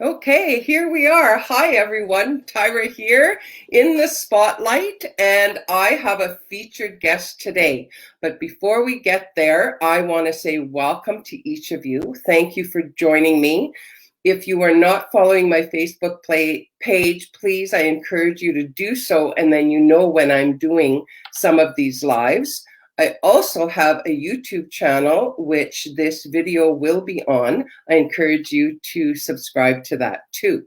Okay, here we are. Hi, everyone. Tyra here in the spotlight, and I have a featured guest today. But before we get there, I want to say welcome to each of you. Thank you for joining me. If you are not following my Facebook page, please, I encourage you to do so, and then you know when I'm doing some of these lives. I also have a YouTube channel, which this video will be on. I encourage you to subscribe to that too.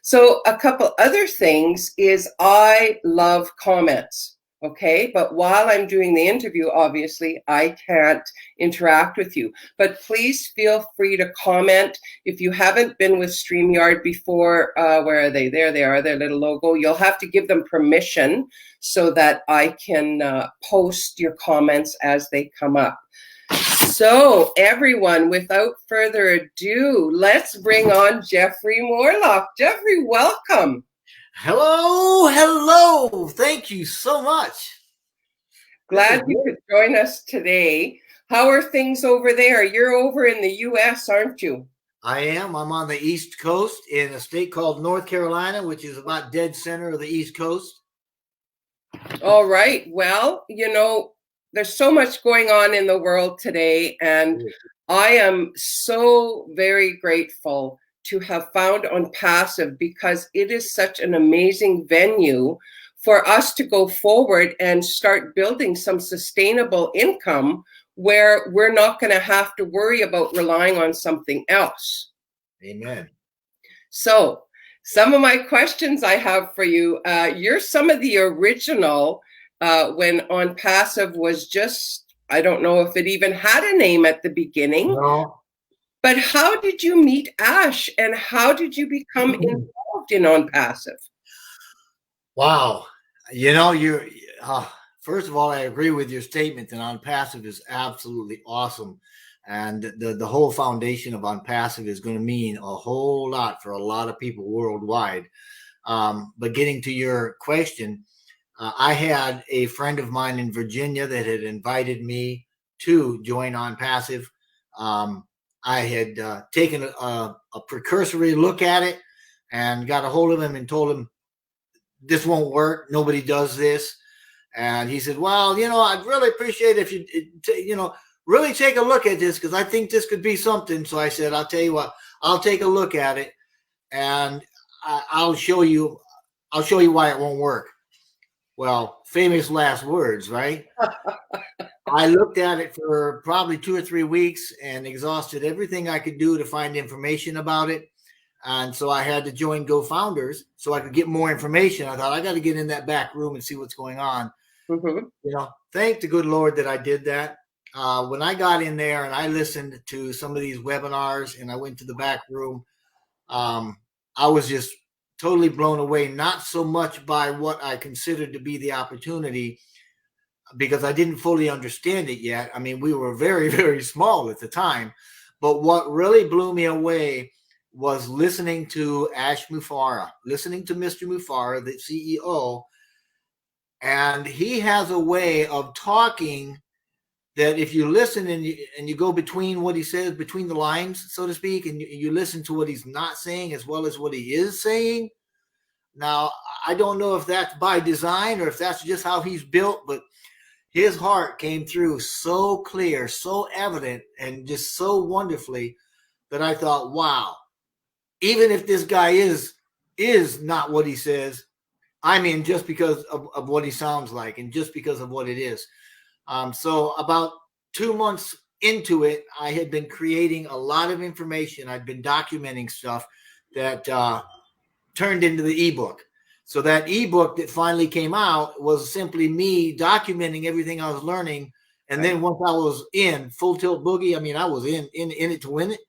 So a couple other things is I love comments. Okay, but while I'm doing the interview, obviously, I can't interact with you. But please feel free to comment. If you haven't been with StreamYard before, where are they? There they are, their little logo. You'll have to give them permission so that I can post your comments as they come up. So everyone, without further ado, let's bring on Jeffrey Morlock. Jeffrey, welcome. Hello. Thank you so much. Glad you could join us today. How are things over there? You're over in the U.S., aren't you? I am. I'm on the East Coast in a state called North Carolina, which is about dead center of the East Coast. All right. Well, there's so much going on in the world today, and I am so very grateful to have found OnPassive because it is such an amazing venue for us to go forward and start building some sustainable income where we're not going to have to worry about relying on something else. Amen. So some of my questions I have for you, you're some of the original when OnPassive was just, I don't know if it even had a name at the beginning. No. But how did you meet Ash and how did you become involved in OnPassive? Wow. First of all, I agree with your statement that OnPassive is absolutely awesome. And the whole foundation of OnPassive is going to mean a whole lot for a lot of people worldwide. But getting to your question, I had a friend of mine in Virginia that had invited me to join OnPassive. I had taken a precursory look at it and got a hold of him and told him, this won't work. Nobody does this. And he said, well, I'd really appreciate if you, really take a look at this because I think this could be something. So I said, I'll tell you what, I'll take a look at it and I'll show you why it won't work. Well, famous last words, right? I looked at it for probably 2 or 3 weeks and exhausted everything I could do to find information about it. And so I had to join GoFounders so I could get more information. I thought I got to get in that back room and see what's going on. Mm-hmm. Thank the good Lord that I did that. When I got in there and I listened to some of these webinars and I went to the back room, I was just totally blown away, not so much by what I considered to be the opportunity because I didn't fully understand it yet. I mean, we were very, very small at the time. But what really blew me away was listening to Ash Mufareh, listening to Mr. Mufareh, the CEO. And he has a way of talking that if you listen and you go between what he says, between the lines, so to speak, and you listen to what he's not saying as well as what he is saying. Now, I don't know if that's by design or if that's just how he's built, but his heart came through so clear, so evident, and just so wonderfully that I thought, wow, even if this guy is not what he says, I mean, just because of what he sounds like and just because of what it is. So about 2 months into it, I had been creating a lot of information. I'd been documenting stuff that turned into the ebook. So that ebook that finally came out was simply me documenting everything I was learning. And then once I was in Full Tilt Boogie, I mean, I was in it to win it.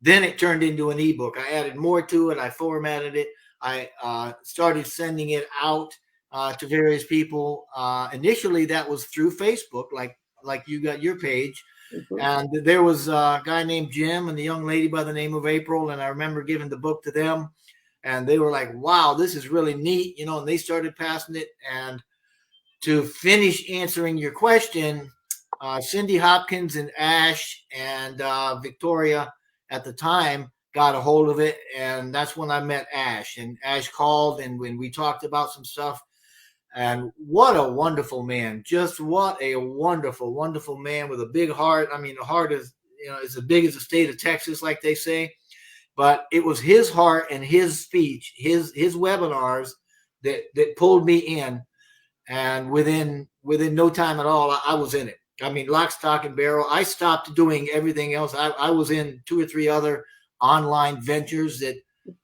Then it turned into an ebook. I added more to it. I formatted it. I started sending it out to various people. Initially, that was through Facebook, like you got your page. Mm-hmm. And there was a guy named Jim and the young lady by the name of April. And I remember giving the book to them. And they were like, wow, this is really neat, and they started passing it. And to finish answering your question, Cindy Hopkins and Ash and Victoria at the time got a hold of it, and that's when I met Ash. And Ash called, and when we talked about some stuff, and what a wonderful man! Just what a wonderful, wonderful man with a big heart. I mean, the heart is, is as big as the state of Texas, like they say. But it was his heart and his speech, his webinars that pulled me in, and within no time at all, I was in it. I mean, lock, stock, and barrel. I stopped doing everything else. I was in 2 or 3 other online ventures that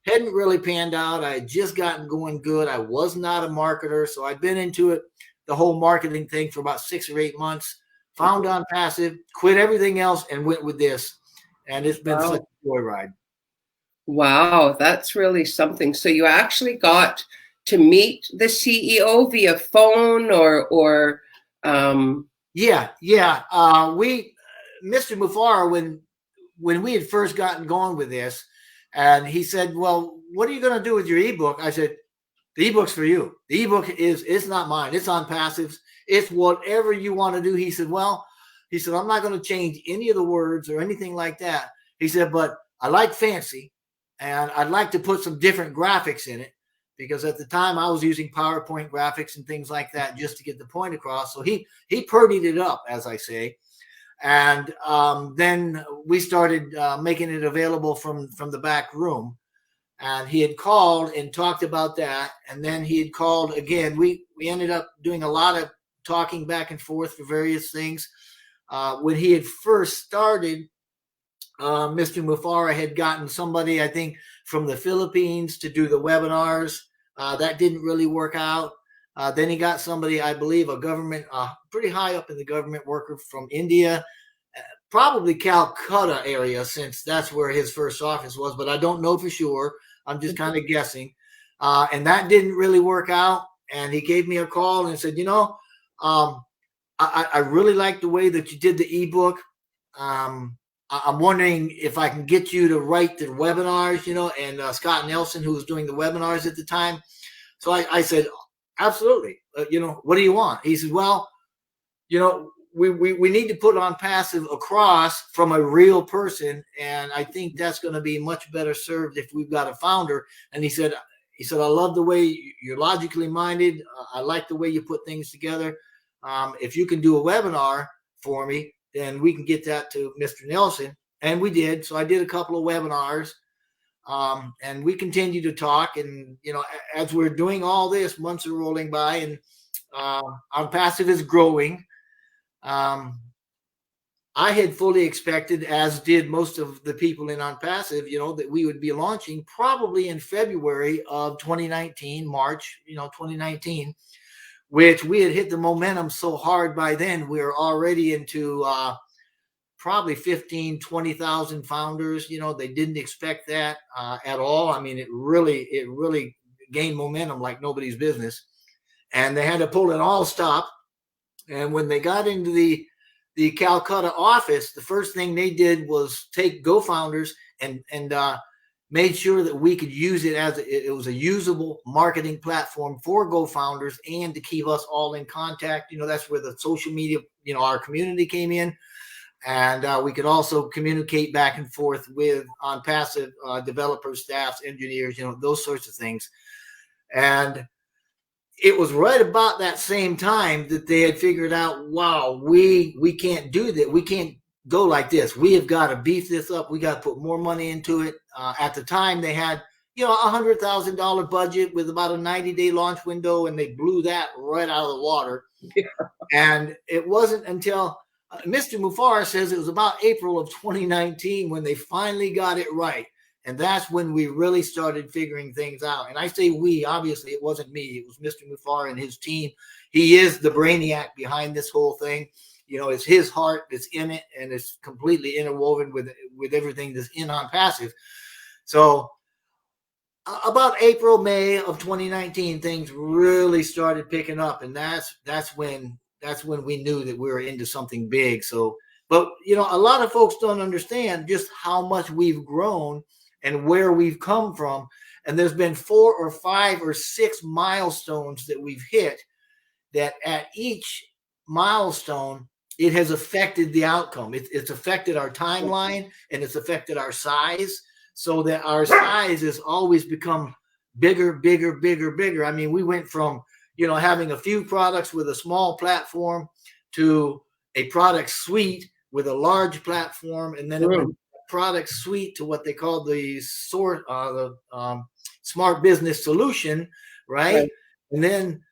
hadn't really panned out. I had just gotten going good. I was not a marketer, so I'd been into it, the whole marketing thing, for about 6 or 8 months. Found OnPassive, quit everything else, and went with this. And it's been such Wow. a joyride. Wow, that's really something. So you actually got to meet the CEO via phone or Yeah. We, Mr. Mufar, when we had first gotten going with this, and he said, "Well, what are you going to do with your ebook?" I said, "The ebook's for you. The ebook it's not mine. It's OnPassive's. It's whatever you want to do." He said, "Well," he said, "I'm not going to change any of the words or anything like that." He said, "But I like fancy, and I'd like to put some different graphics in it, because at the time I was using PowerPoint graphics and things like that just to get the point across." So he purdied it up, as I say. And then we started making it available from the back room. And he had called and talked about that, and then he had called again. We ended up doing a lot of talking back and forth for various things. When he had first started, Mr. Mufara had gotten somebody, I think, from the Philippines to do the webinars. That didn't really work out. Then he got somebody, I believe, a government, pretty high up in the government worker from India, probably Calcutta area, since that's where his first office was, but I don't know for sure. I'm just kind of guessing. And that didn't really work out. And he gave me a call and said, I really like the way that you did the ebook. I'm wondering if I can get you to write the webinars, and Scott Nelson, who was doing the webinars at the time. So I said, absolutely. What do you want? He said, well, we need to put OnPassive across from a real person, and I think that's going to be much better served if we've got a founder. And he said, I love the way you're logically minded. I like the way you put things together. If you can do a webinar for me, then we can get that to Mr. Nelson. And we did. So I did a couple of webinars, and we continue to talk. And, as we're doing all this, months are rolling by, and OnPassive is growing. I had fully expected, as did most of the people in OnPassive, that we would be launching probably in February of 2019, March, 2019, which we had hit the momentum so hard by then. We were already into probably 15, 20,000 founders. They didn't expect that at all. I mean, it really gained momentum like nobody's business. And they had to pull it all stop. And when they got into the Calcutta office, the first thing they did was take GoFounders and made sure that we could use it as it was a usable marketing platform for GoFounders, and to keep us all in contact. That's where the social media, our community came in. And we could also communicate back and forth with OnPassive developers, staffs, engineers, those sorts of things. And it was right about that same time that they had figured out, wow, we can't do that. We can't go like this. We have got to beef this up. We got to put more money into it. At the time, they had, $100,000 budget with about a 90-day launch window, and they blew that right out of the water. Yeah. And it wasn't until Mr. Mufar says it was about April of 2019 when they finally got it right. And that's when we really started figuring things out. And I say we, obviously it wasn't me. It was Mr. Mufar and his team. He is the brainiac behind this whole thing. It's his heart that's in it, and it's completely interwoven with everything that's in OnPassive. So about April, May of 2019, things really started picking up. And that's when we knew that we were into something big. So, but, a lot of folks don't understand just how much we've grown and where we've come from. And there's been 4 or 5 or 6 milestones that we've hit, that at each milestone, it has affected the outcome. It's affected our timeline, and it's affected our size. so that our size has always become bigger, bigger, bigger, bigger. I mean, we went from, having a few products with a small platform to a product suite with a large platform, and then it went product suite to what they call the smart business solution, right? And then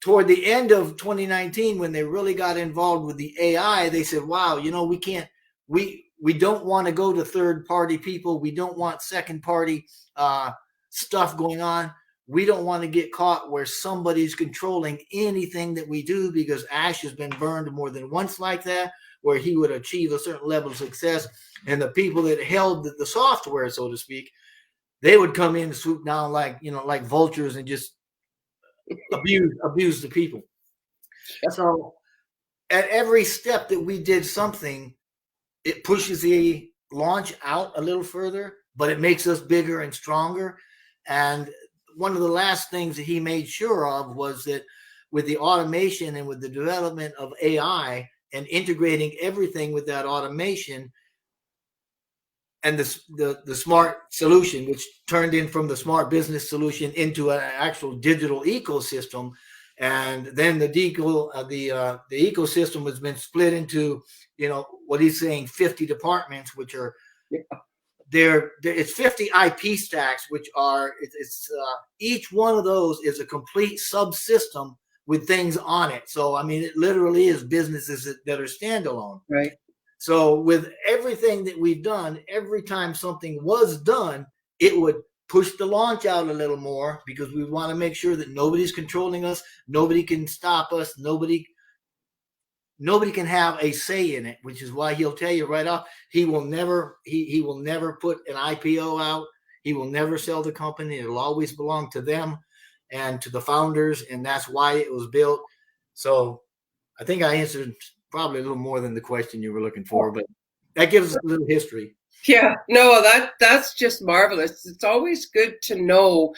toward the end of 2019, when they really got involved with the AI, they said, wow, we don't want to go to third party people. We don't want second party stuff going on. We don't want to get caught where somebody's controlling anything that we do, because Ash has been burned more than once like that, where he would achieve a certain level of success. And the people that held the software, so to speak, they would come in and swoop down like vultures and just abuse the people. So at every step that we did something, it pushes the launch out a little further, but it makes us bigger and stronger. And one of the last things that he made sure of was that with the automation and with the development of AI and integrating everything with that automation and the smart solution, which turned in from the smart business solution into an actual digital ecosystem. And then the ecosystem has been split into, what he's saying, 50 departments, which are it's 50 IP stacks, which are each one of those is a complete subsystem with things on it. So I mean, it literally is businesses that are standalone. Right. So with everything that we've done, every time something was done, it would push the launch out a little more, because we want to make sure that nobody's controlling us. Nobody can stop us. Nobody can have a say in it, which is why he'll tell you right off, he will never put an IPO out. He will never sell the company. It'll always belong to them and to the founders. And that's why it was built. So I think I answered probably a little more than the question you were looking for, but that gives us a little history. Yeah, no, that's just marvelous. It's always good to know,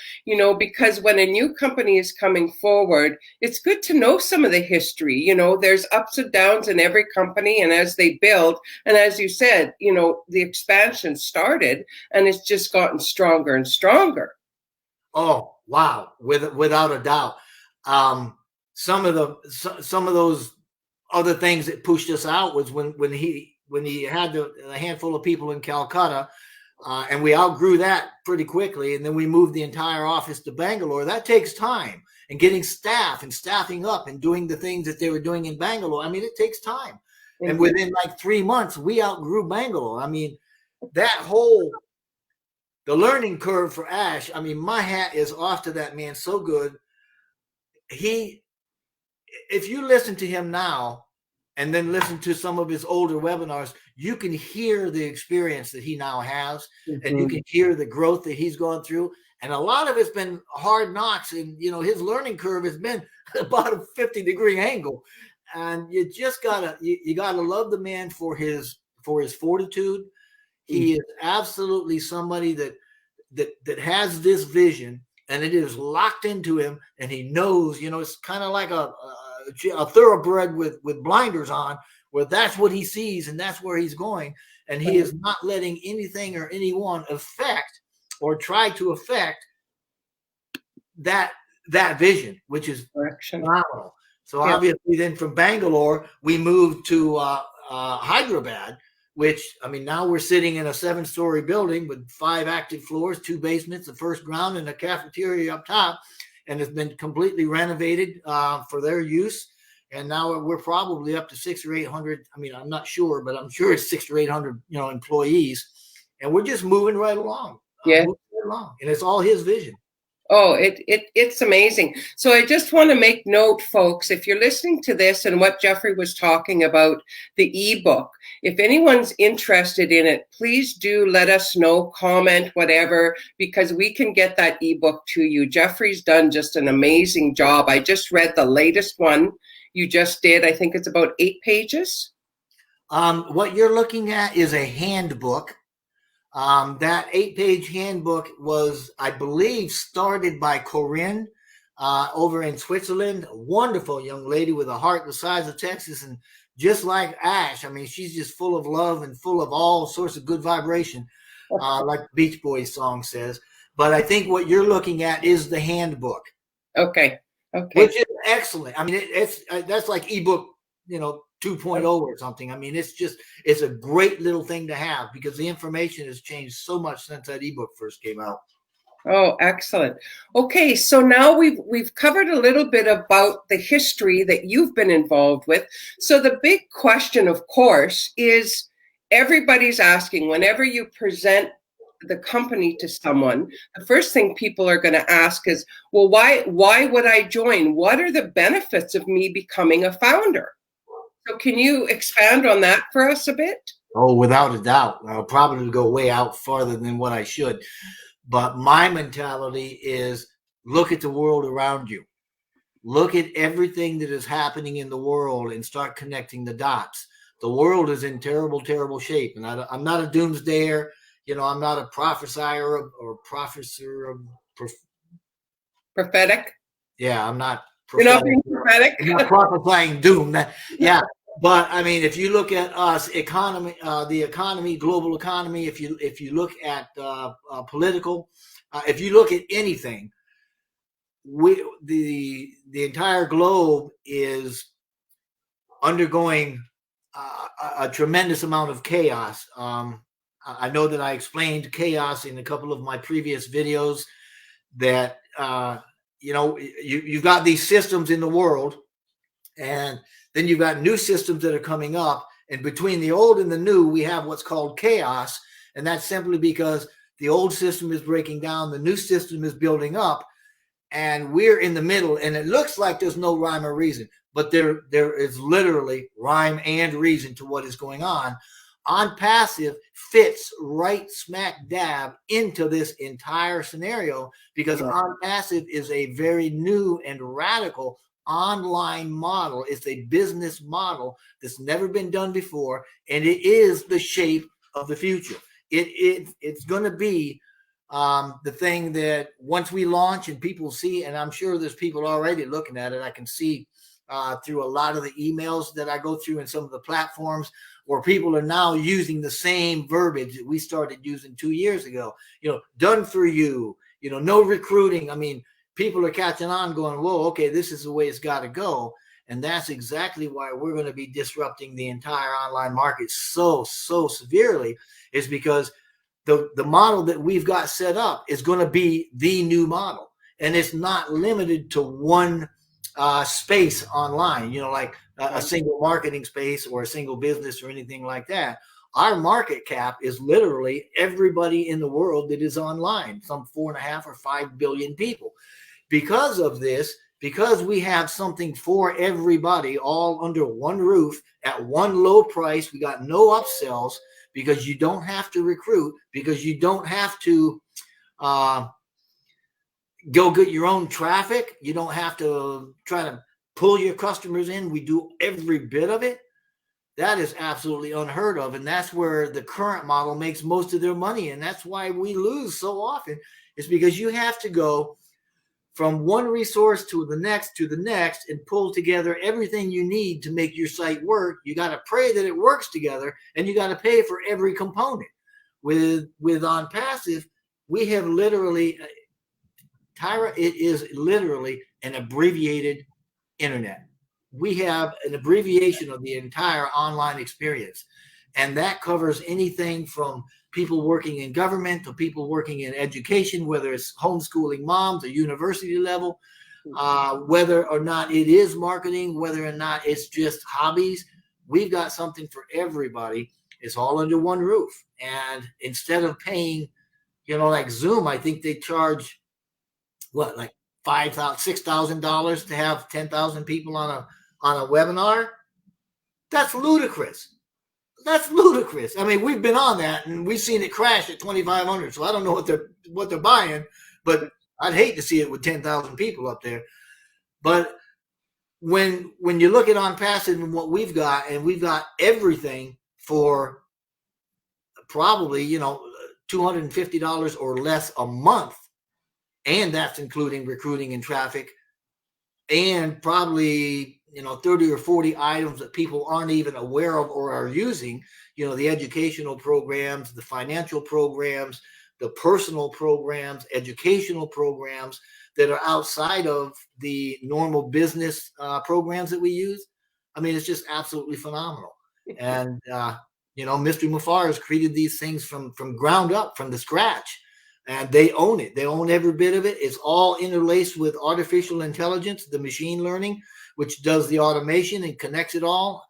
because when a new company is coming forward, it's good to know some of the history. There's ups and downs in every company, and as they build, and as you said, the expansion started and it's just gotten stronger and stronger. Oh, wow. Without a doubt. Some of those other things that pushed us out was when he had a handful of people in Calcutta, and we outgrew that pretty quickly. And then we moved the entire office to Bangalore. That takes time, and getting staff and staffing up and doing the things that they were doing in Bangalore. I mean, it takes time. Mm-hmm. And within like 3 months, we outgrew Bangalore. I mean, the learning curve for Ash, I mean, my hat is off to that man. So good. If you listen to him now and then listen to some of his older webinars, you can hear the experience that he now has, mm-hmm. and you can hear the growth that he's gone through. And a lot of it's been hard knocks, and his learning curve has been about a 50-degree angle. And you just gotta love the man for his fortitude. Mm-hmm. He is absolutely somebody that has this vision, and it is locked into him, and he knows, it's kind of like a thoroughbred with blinders on, where that's what he sees and that's where he's going. And he is not letting anything or anyone affect or try to affect that vision, which is phenomenal. So obviously then from Bangalore, we moved to Hyderabad, which, I mean, now we're sitting in a 7-story building with 5 active floors, 2 basements, the first ground, and a cafeteria up top. And it's been completely renovated for their use. And now we're probably up to 600 or 800. I mean, I'm not sure, but I'm sure it's 600 or 800, employees. And we're just moving right along. And it's all his vision. Oh, it's amazing. So I just want to make note, folks, if you're listening to this and what Jeffrey was talking about, the ebook, if anyone's interested in it, please do let us know, comment, whatever, because we can get that ebook to you. Jeffrey's done just an amazing job. I just read the latest one you just did. I think it's about 8 pages. What you're looking at is a handbook. That 8-page handbook was, I believe, started by Corinne over in Switzerland. A wonderful young lady with a heart the size of Texas, and just like Ash, I mean, she's just full of love and full of all sorts of good vibration. like the Beach Boys song says. But I think what you're looking at is the handbook. Okay. Which is excellent. I mean, it's that's like ebook, 2.0 or something. I mean, it's a great little thing to have because the information has changed so much since that ebook first came out. Oh, excellent. Okay, so now we've covered a little bit about the history that you've been involved with. So the big question, of course, is everybody's asking whenever you present the company to someone, the first thing people are going to ask is, well, why would I join? What are the benefits of me becoming a founder? So can you expand on that for us a bit? Oh, without a doubt. I'll probably go way out farther than what I should. But my mentality is look at the world around you. Look at everything that is happening in the world and start connecting the dots. The world is in terrible, terrible shape. And I'm not a doomsdayer. I'm not a prophesier or professor of Prophetic? Yeah, I'm not You're not prophetic. being prophetic? I'm not prophesying doom. Yeah. But I mean, if you look at us, the economy, global economy, if you look at political, if you look at anything, the entire globe is undergoing a tremendous amount of chaos. I know that I explained chaos in a couple of my previous videos. That you've got these systems in the world, and then you've got new systems that are coming up, and between the old and the new we have what's called chaos, and that's simply because the old system is breaking down, the new system is building up, and we're in the middle, and it looks like there's no rhyme or reason, but there is literally rhyme and reason to what is going on. OnPassive fits right smack dab into this entire scenario because OnPassive is a very new and radical online model. It's a business model that's never been done before, and it is the shape of the future. It's going to be the thing that once we launch and people see, and I'm sure there's people already looking at it. I can see through a lot of the emails that I go through and some of the platforms where people are now using the same verbiage that we started using 2 years ago. Done for you, no recruiting. I mean, people are catching on going, whoa, okay, this is the way it's got to go. And that's exactly why we're going to be disrupting the entire online market so severely, is because the model that we've got set up is going to be the new model. And it's not limited to one space online, like a single marketing space or a single business or anything like that. Our market cap is literally everybody in the world that is online, some 4.5 or 5 billion people. Because of this, because we have something for everybody all under one roof at one low price, we got no upsells, because you don't have to recruit, because you don't have to go get your own traffic. You don't have to try to pull your customers in. We do every bit of it. That is absolutely unheard of. And that's where the current model makes most of their money. And that's why we lose so often. It's because you have to go from one resource to the next and pull together everything you need to make your site work. You got to pray that it works together, and you got to pay for every component. With OnPassive, we have literally, Tyra, it is literally an abbreviated internet. We have an abbreviation of the entire online experience, and that covers anything from people working in government to people working in education, whether it's homeschooling moms or university level, whether or not it is marketing, whether or not it's just hobbies. We've got something for everybody. It's all under one roof. And instead of paying, like Zoom, I think they charge like $5,000, $6,000 to have 10,000 people on a webinar. That's ludicrous. That's ludicrous. I mean, we've been on that and we've seen it crash at 2,500. So I don't know what they're buying, but I'd hate to see it with 10,000 people up there. But when you look at OnPassive and what we've got, and we've got everything for probably, $250 or less a month, and that's including recruiting and traffic, and probably 30 or 40 items that people aren't even aware of or are using. the educational programs, the financial programs, the personal programs, educational programs that are outside of the normal business programs that we use. I mean, it's just absolutely phenomenal. And, Mr. Mufar has created these things from ground up, from the scratch, and they own it. They own every bit of it. It's all interlaced with artificial intelligence, the machine learning, which does the automation and connects it all.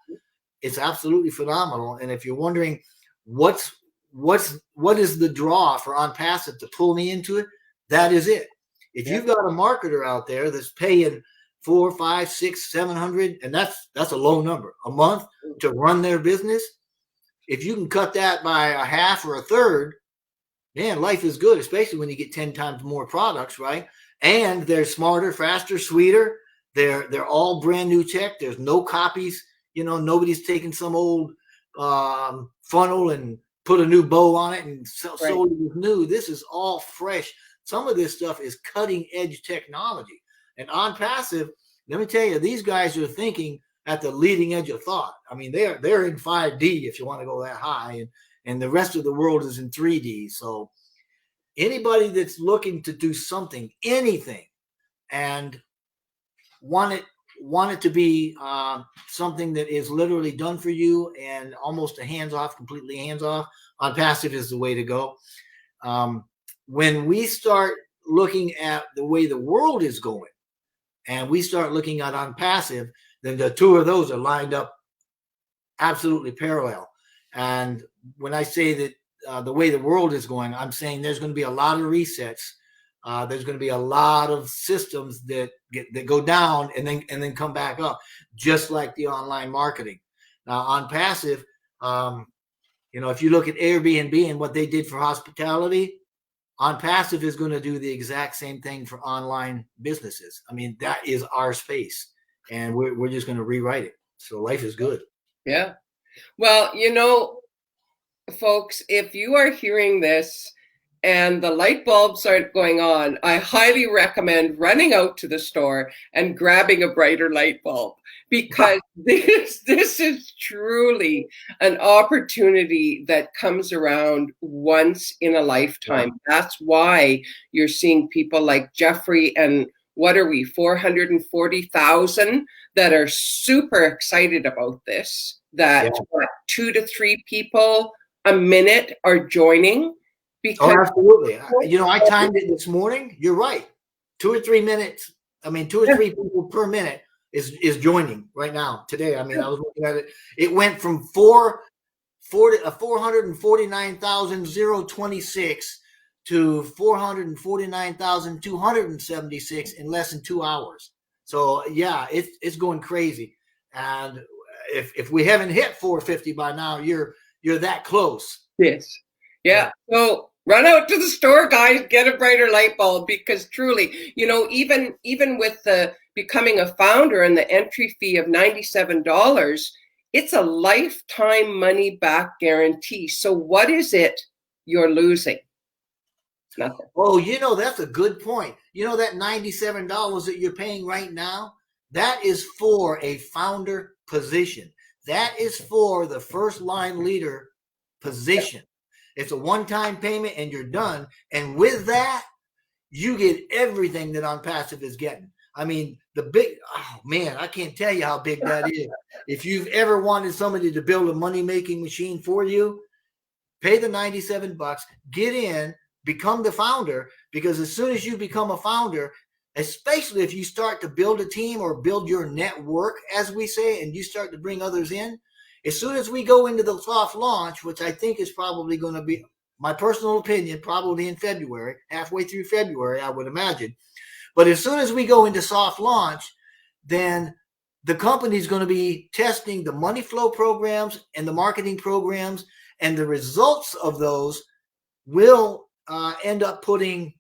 It's absolutely phenomenal. And if you're wondering what is the draw for OnPassive to pull me into it, that is it. If you've got a marketer out there that's paying $400, $500, $600, $700, and that's a low number a month to run their business, if you can cut that by a half or a third, man, life is good, especially when you get 10 times more products, right? And they're smarter, faster, sweeter. They're all brand new tech. There's no copies. Nobody's taken some old funnel and put a new bow on it and sold it with new. This is all fresh. Some of this stuff is cutting edge technology. And OnPassive, let me tell you, these guys are thinking at the leading edge of thought. I mean, they're in 5D if you want to go that high, and the rest of the world is in 3D. So anybody that's looking to do something, anything, and want it to be something that is literally done for you and almost completely hands-off, OnPassive is the way to go. When we start looking at the way the world is going and we start looking at OnPassive, then the two of those are lined up absolutely parallel. And when I say that the way the world is going, I'm saying there's going to be a lot of resets. There's going to be a lot of systems that go down and then come back up, just like the online marketing. Now, OnPassive, if you look at Airbnb and what they did for hospitality, OnPassive is going to do the exact same thing for online businesses. I mean, that is our space, and we're just going to rewrite it. So life is good. Yeah. Well, folks, if you are hearing this and the light bulbs aren't going on, I highly recommend running out to the store and grabbing a brighter light bulb, because this is truly an opportunity that comes around once in a lifetime. That's why you're seeing people like Jeffrey and what are we, 440,000 that are super excited about this, that 2 to 3 people a minute are joining. Because absolutely. I timed it this morning. You're right. 2 or 3 minutes. I mean, 2 or 3 people per minute is joining right now today. I mean, I was looking at it. It went from 449,026 to 449,276 in less than 2 hours. So yeah, it's going crazy. And if we haven't hit 450 by now, you're that close. Yes. Yeah. So run out to the store, guys, get a brighter light bulb, because truly, even with the becoming a founder and the entry fee of $97, it's a lifetime money back guarantee. So what is it you're losing? Nothing. Oh, that's a good point. That $97 that you're paying right now, that is for a founder position. That is for the first line leader position. It's a one-time payment and you're done. And with that, you get everything that OnPassive is getting. I mean, I can't tell you how big that is. If you've ever wanted somebody to build a money-making machine for you, pay the $97, get in, become the founder, because as soon as you become a founder, especially if you start to build a team or build your network, as we say, and you start to bring others in, as soon as we go into the soft launch, which I think is probably going to be, my personal opinion, probably in February, halfway through February, I would imagine. But as soon as we go into soft launch, then the company is going to be testing the money flow programs and the marketing programs, and the results of those will end up putting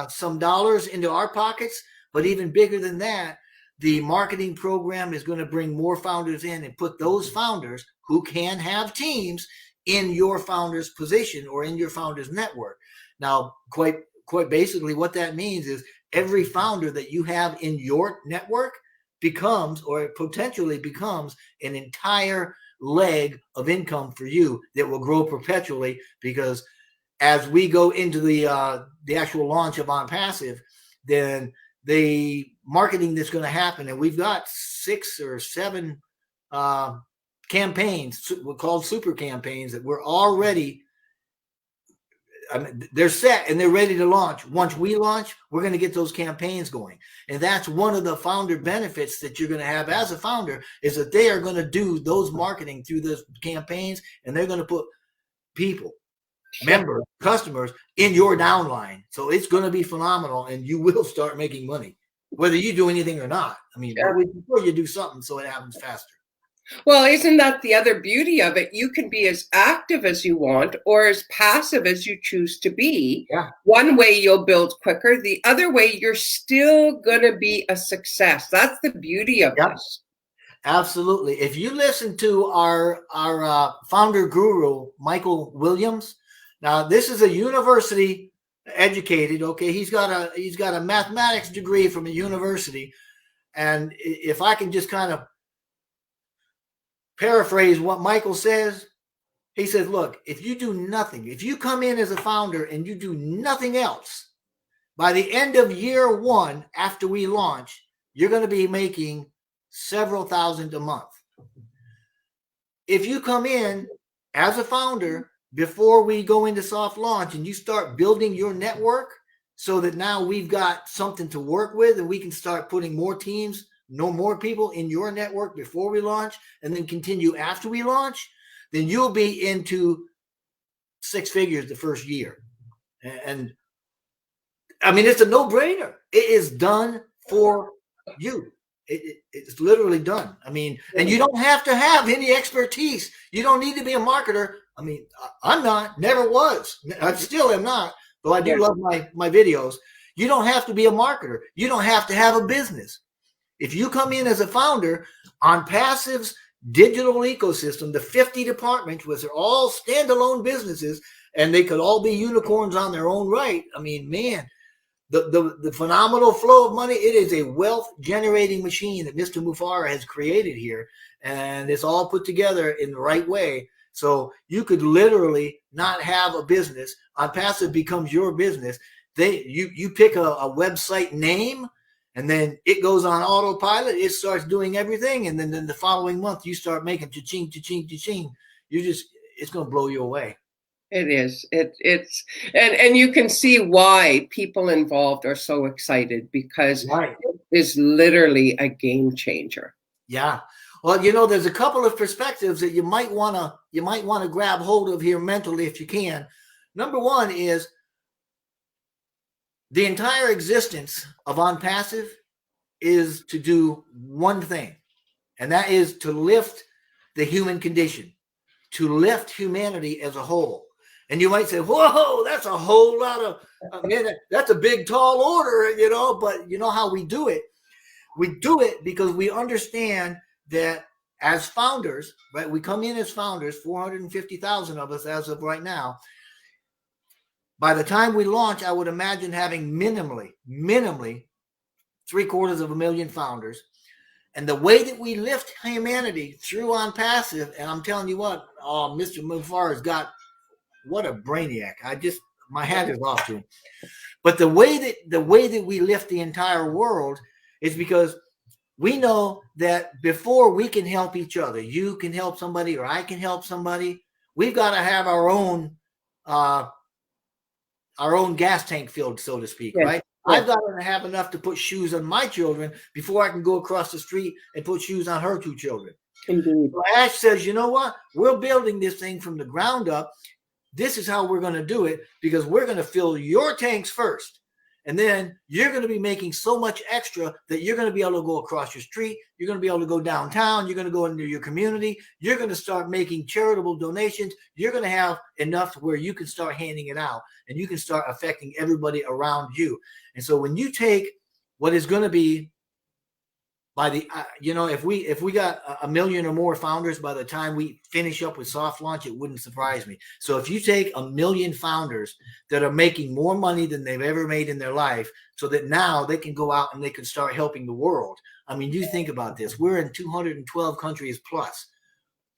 some dollars into our pockets. But even bigger than that, the marketing program is going to bring more founders in and put those founders who can have teams in your founder's position or in your founder's network. Now, quite basically what that means is every founder that you have in your network becomes, or potentially becomes, an entire leg of income for you that will grow perpetually, because as we go into the actual launch of OnPassive, then the marketing that's going to happen, and we've got 6 or 7 campaigns, we're called super campaigns, that we're already, I mean, they're set and they're ready to launch. Once we launch, we're going to get those campaigns going. And that's one of the founder benefits that you're going to have as a founder, is that they are going to do those marketing through those campaigns, and they're going to put people, members, customers in your downline. So it's going to be phenomenal, and you will start making money, whether you do anything or not. I mean, before you do something so it happens faster. Well, isn't that the other beauty of it? You can be as active as you want or as passive as you choose to be. Yeah. One way you'll build quicker. The other way, you're still going to be a success. That's the beauty of this. Absolutely. If you listen to our founder guru, Michael Williams, now this is a university educated. Okay, he's got a mathematics degree from a university, and if I can just kind of paraphrase what Michael says, he says, look, if you do nothing, if you come in as a founder and you do nothing else, by the end of year 1, after we launch, you're going to be making several thousand a month. If you come in as a founder before we go into soft launch and you start building your network so that now we've got something to work with and we can start putting more teams, more people in your network before we launch, and then continue after we launch, then you'll be into 6 figures the first year. And I mean, it's a no-brainer. It is done for you. It's literally done. I mean, and you don't have to have any expertise. You don't need to be a marketer. I mean, I'm not, never was. I still am not, though I do love my videos. You don't have to be a marketer. You don't have to have a business. If you come in as a founder, OnPassive's digital ecosystem, the 50 departments, which are all standalone businesses, and they could all be unicorns on their own right. I mean, man, the phenomenal flow of money, it is a wealth generating machine that Mr. Mufara has created here, and it's all put together in the right way. So you could literally not have a business. OnPassive becomes your business. You pick a website name, and then it goes on autopilot. It starts doing everything, and then the following month you start making cha-ching, cha-ching, cha-ching. It's going to blow you away. It is. It's and you can see why people involved are so excited, because it is literally a game changer. Yeah. Well, you know, there's a couple of perspectives that you might want to grab hold of here mentally if you can. Number one is the entire existence of OnPassive is to do one thing, and that is to lift the human condition, to lift humanity as a whole. And you might say, whoa, that's a whole lot of, that's a big, tall order, you know, but you know how we do it? We do it because we understand that as founders, right, we come in as founders, 450,000 of us as of right now. By the time we launch, I would imagine having minimally 750,000 founders. And the way that we lift humanity through OnPassive, and I'm telling you what, Mr. Mufar has got, what a brainiac. My hat is off to him. But the way that we lift the entire world is because we know that before we can help each other, you can help somebody or I can help somebody, we've got to have our own gas tank filled, so to speak, right? I've got to have enough to put shoes on my children before I can go across the street and put shoes on her 2 children. Indeed. So Ash says, you know what? We're building this thing from the ground up. This is how we're going to do it, because we're going to fill your tanks first. And then you're going to be making so much extra that you're going to be able to go across your street. You're going to be able to go downtown. You're going to go into your community. You're going to start making charitable donations. You're going to have enough to where you can start handing it out, and you can start affecting everybody around you. And so when you take what is going to be by the, if we got 1 million or more founders by the time we finish up with soft launch, it wouldn't surprise me. So if you take 1 million founders that are making more money than they've ever made in their life, so that now they can go out and they can start helping the world. I mean, you think about this. We're in 212 countries plus.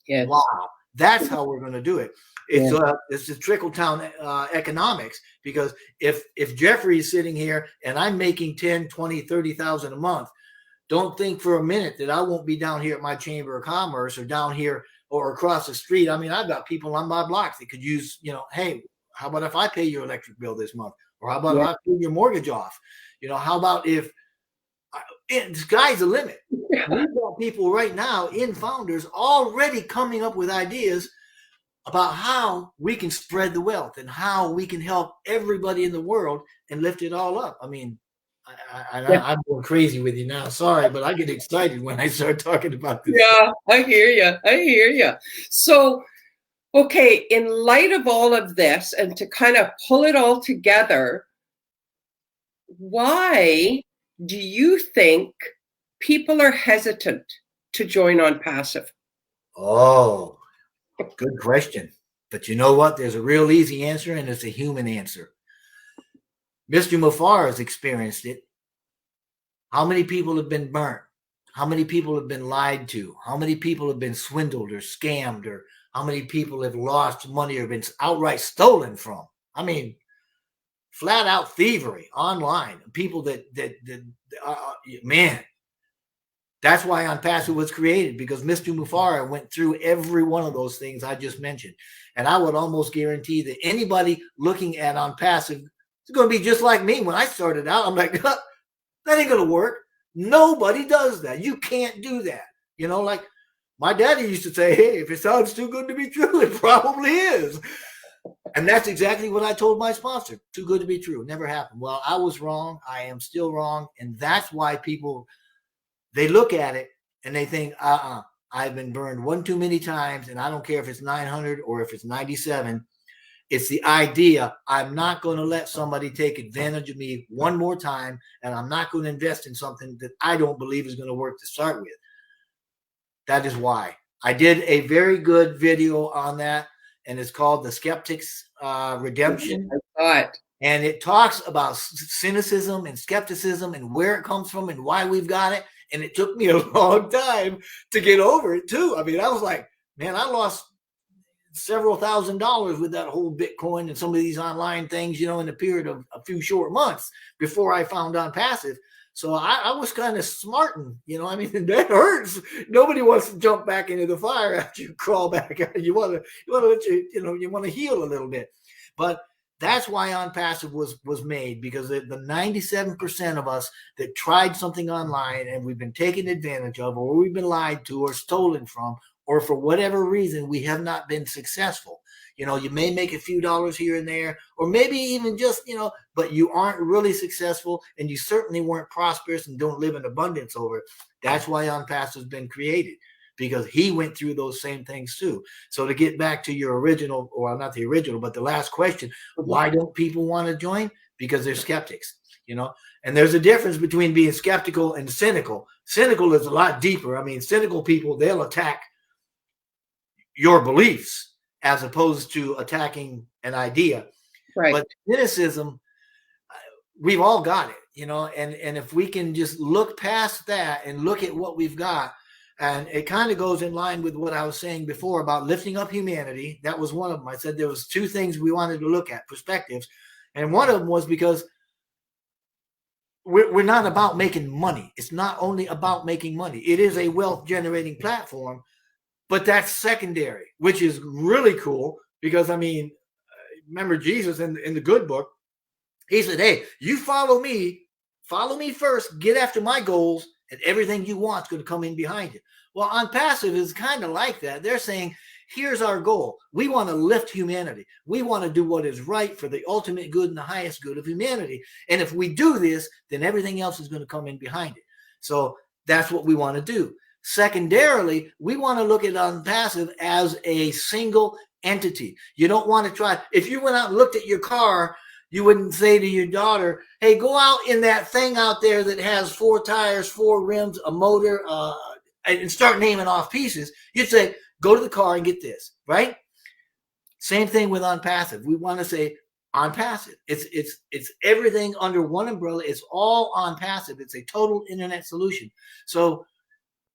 Yes. Wow, that's how we're going to do it. Yeah. It's the trickle down economics, because if Jeffrey is sitting here and I'm making 10, 20, 30,000 a month, don't think for a minute that I won't be down here at my Chamber of Commerce or down here or across the street. I mean, I've got people on my block that could use, hey, how about if I pay your electric bill this month? Or how about if Yeah. I pay your mortgage off? How about if the sky's the limit? We've got people right now in Founders already coming up with ideas about how we can spread the wealth and how we can help everybody in the world and lift it all up. I mean, I'm going crazy with you now. Sorry, but I get excited when I start talking about this. Yeah, I hear you. I hear you. So, okay, in light of all of this and to kind of pull it all together, why do you think people are hesitant to join OnPassive? Oh, good question. But you know what? There's a real easy answer, and it's a human answer. Mr. Mufar has experienced it. How many people have been burnt? How many people have been lied to? How many people have been swindled or scammed? Or how many people have lost money or been outright stolen from? I mean, flat out thievery online. People that man, that's why OnPassive was created, because Mr. Mufara went through every one of those things I just mentioned. And I would almost guarantee that anybody looking at OnPassive is going to be just like me. When I started out, I'm like, that ain't going to work. Nobody does that. You can't do that. Like my daddy used to say, hey, if it sounds too good to be true, it probably is. And that's exactly what I told my sponsor. Too good to be true. Never happened. Well, I was wrong. I am still wrong. And that's why people, they look at it and they think, I've been burned one too many times, and I don't care if it's 900 or if it's 97. It's the idea, I'm not going to let somebody take advantage of me one more time, and I'm not going to invest in something that I don't believe is going to work to start with. That is why. I did a very good video on that, and it's called The Skeptic's Redemption. I saw it. And it talks about cynicism and skepticism and where it comes from and why we've got it. And it took me a long time to get over it, too. I mean, I was like, man, I lost several $1,000s with that whole Bitcoin and some of these online things, in the period of a few short months before I found OnPassive. So I was kind of smarting, I mean, that hurts. Nobody wants to jump back into the fire after you crawl back out. You want to heal a little bit. But that's why OnPassive was made, because the 97% of us that tried something online and we've been taken advantage of, or we've been lied to or stolen from, or for whatever reason, we have not been successful. You may make a few dollars here and there, or maybe even just, but you aren't really successful, and you certainly weren't prosperous and don't live in abundance over it. That's why OnPassive has been created, because he went through those same things too. So to get back to your original, or not the original, but the last question, why don't people want to join? Because they're skeptics, and there's a difference between being skeptical and cynical. Cynical is a lot deeper. I mean, cynical people, they'll attack your beliefs as opposed to attacking an idea. Right. But cynicism, we've all got it, and if we can just look past that and look at what we've got, and it kind of goes in line with what I was saying before about lifting up humanity. That was one of them. I said there was two things we wanted to look at, perspectives. And one of them was because we're not about making money. It's not only about making money. It is a wealth generating platform, but that's secondary, which is really cool, because, I mean, remember Jesus in the good book, he said, hey, you follow me first, get after my goals, and everything you want is going to come in behind you. Well, OnPassive is kind of like that. They're saying, here's our goal. We want to lift humanity. We want to do what is right for the ultimate good and the highest good of humanity. And if we do this, then everything else is going to come in behind it. So that's what we want to do. Secondarily, we want to look at OnPassive as a single entity. You don't want to try. If you went out and looked at your car, you wouldn't say to your daughter, hey, go out in that thing out there that has 4 tires, 4 rims, a motor, and start naming off pieces. You'd say, go to the car and get this, right? Same thing with OnPassive. We want to say OnPassive. It's everything under one umbrella. It's all OnPassive. It's a total internet solution. So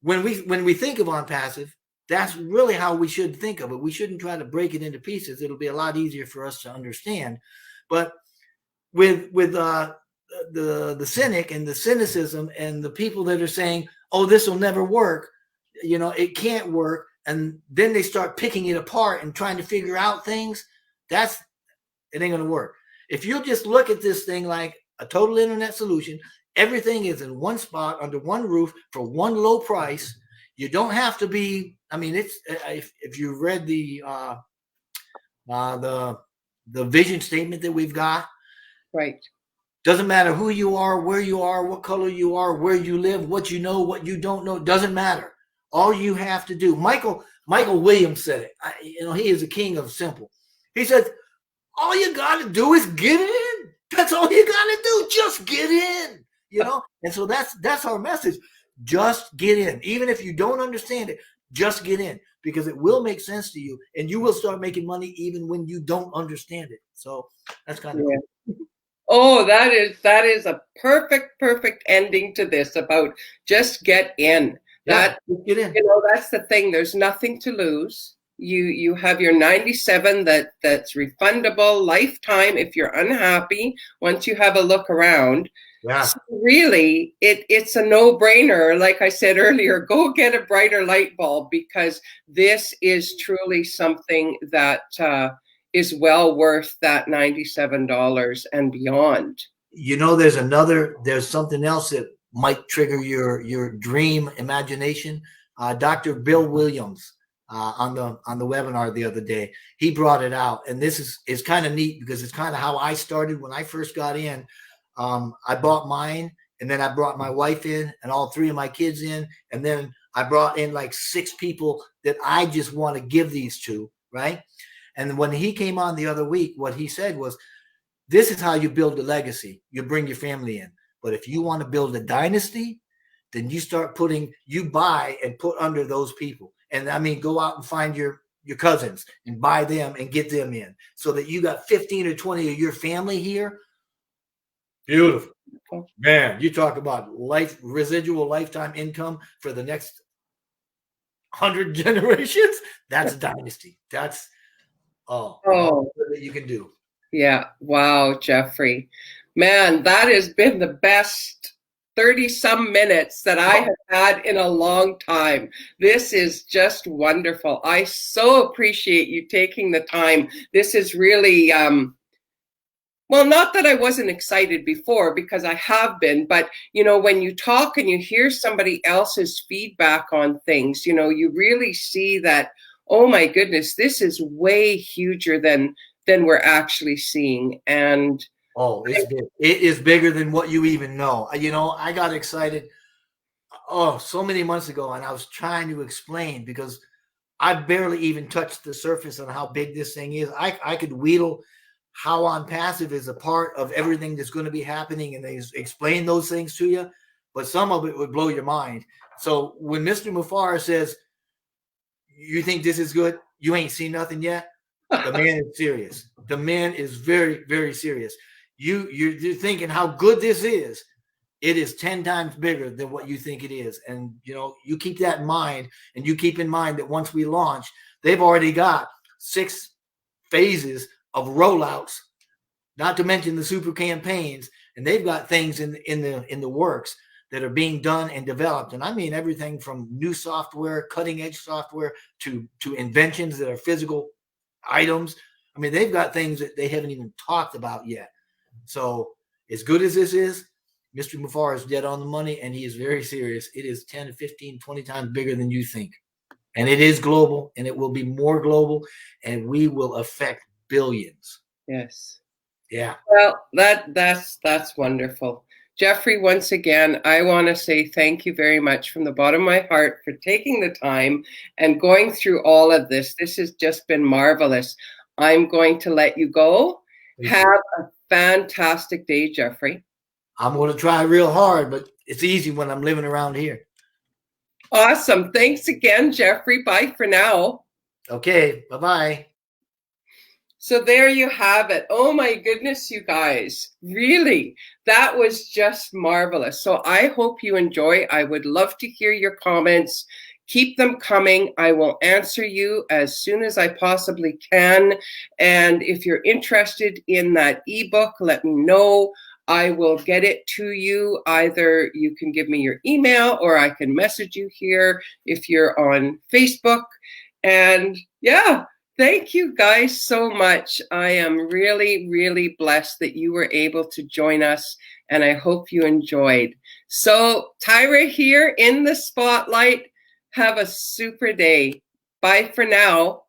when we think of OnPassive, That's really how we should think of it. We shouldn't try to break it into pieces. It'll be a lot easier for us to understand. But with the cynic and the cynicism and the people that are saying, oh, this will never work, it can't work, and then they start picking it apart and trying to figure out things, it ain't going to work. If you just look at this thing like a total internet solution, everything is in one spot under one roof for one low price. You don't have to be, it's if you read the vision statement that we've got, right? Doesn't matter who you are, where you are, what color you are, where you live, what you know, what you don't know. Doesn't matter. All you have to do. Michael Williams said it. He is the king of simple. He said, all you got to do is get in. That's all you got to do. Just get in. And so that's our message. Just get in. Even if you don't understand it, just get in, because it will make sense to you, and you will start making money even when you don't understand it. So that's kind of cool. Oh, that is a perfect ending to this, about just get in. Get in. That's the thing. There's nothing to lose. You have your 97 that's refundable lifetime if you're unhappy once you have a look around. Yeah. So really, it's a no-brainer. Like I said earlier, go get a brighter light bulb, because this is truly something that is well worth that $97 and beyond. There's something else that might trigger your dream imagination. Dr. Bill Williams on the webinar the other day, he brought it out, and this is kind of neat, because it's kind of how I started when I first got in. I bought mine, and then I brought my wife in and all three of my kids in, and then I brought in like 6 people that I just want to give these to, right? And when he came on the other week, what he said was, this is how you build a legacy. You bring your family in. But if you want to build a dynasty, then you buy and put under those people. And go out and find your cousins and buy them and get them in, so that you got 15 or 20 of your family here. Beautiful. Man, you talk about residual lifetime income for the next 100 generations. That's a dynasty. That's all that you can do. Yeah. Wow, Jeffrey. Man, that has been the best 30-some minutes that I have had in a long time. This is just wonderful. I so appreciate you taking the time. This is really, well, not that I wasn't excited before, because I have been, but, when you talk and you hear somebody else's feedback on things, you really see that, oh my goodness, this is way huger than we're actually seeing. And it is bigger than what you even know. I got excited so many months ago, and I was trying to explain, because I barely even touched the surface on how big this thing is. I could wheedle how OnPassive is a part of everything that's going to be happening, and they explain those things to you, but some of it would blow your mind. So when Mr. Mufareh says, you think this is good, you ain't seen nothing yet, the man is serious. The man is very, very serious. You're thinking how good this is. It is 10 times bigger than what you think it is. And, you keep that in mind, and you keep in mind that once we launch, they've already got 6 phases of rollouts, not to mention the super campaigns, and they've got things in the works that are being done and developed. And I mean everything from new software, cutting edge software, to inventions that are physical items. They've got things that they haven't even talked about yet. So as good as this is, Mr. Mufareh is dead on the money, and he is very serious. It is 10 to 15, 20 times bigger than you think. And it is global, and it will be more global, and we will affect billions. Yes. Yeah. Well, that's wonderful. Jeffrey, once again, I want to say thank you very much from the bottom of my heart for taking the time and going through all of this. This has just been marvelous. I'm going to let you go. Have a fantastic day, Jeffrey. I'm going to try real hard, but it's easy when I'm living around here. Awesome. Thanks again, Jeffrey. Bye for now. Okay. Bye-bye. So there you have it. Oh my goodness, you guys. Really, that was just marvelous. So I hope you enjoy. I would love to hear your comments. Keep them coming. I will answer you as soon as I possibly can. And if you're interested in that ebook, let me know. I will get it to you. Either you can give me your email or I can message you here if you're on Facebook. And yeah, thank you guys so much. I am really, really blessed that you were able to join us, and I hope you enjoyed. So Tyra here in the spotlight. Have a super day. Bye for now.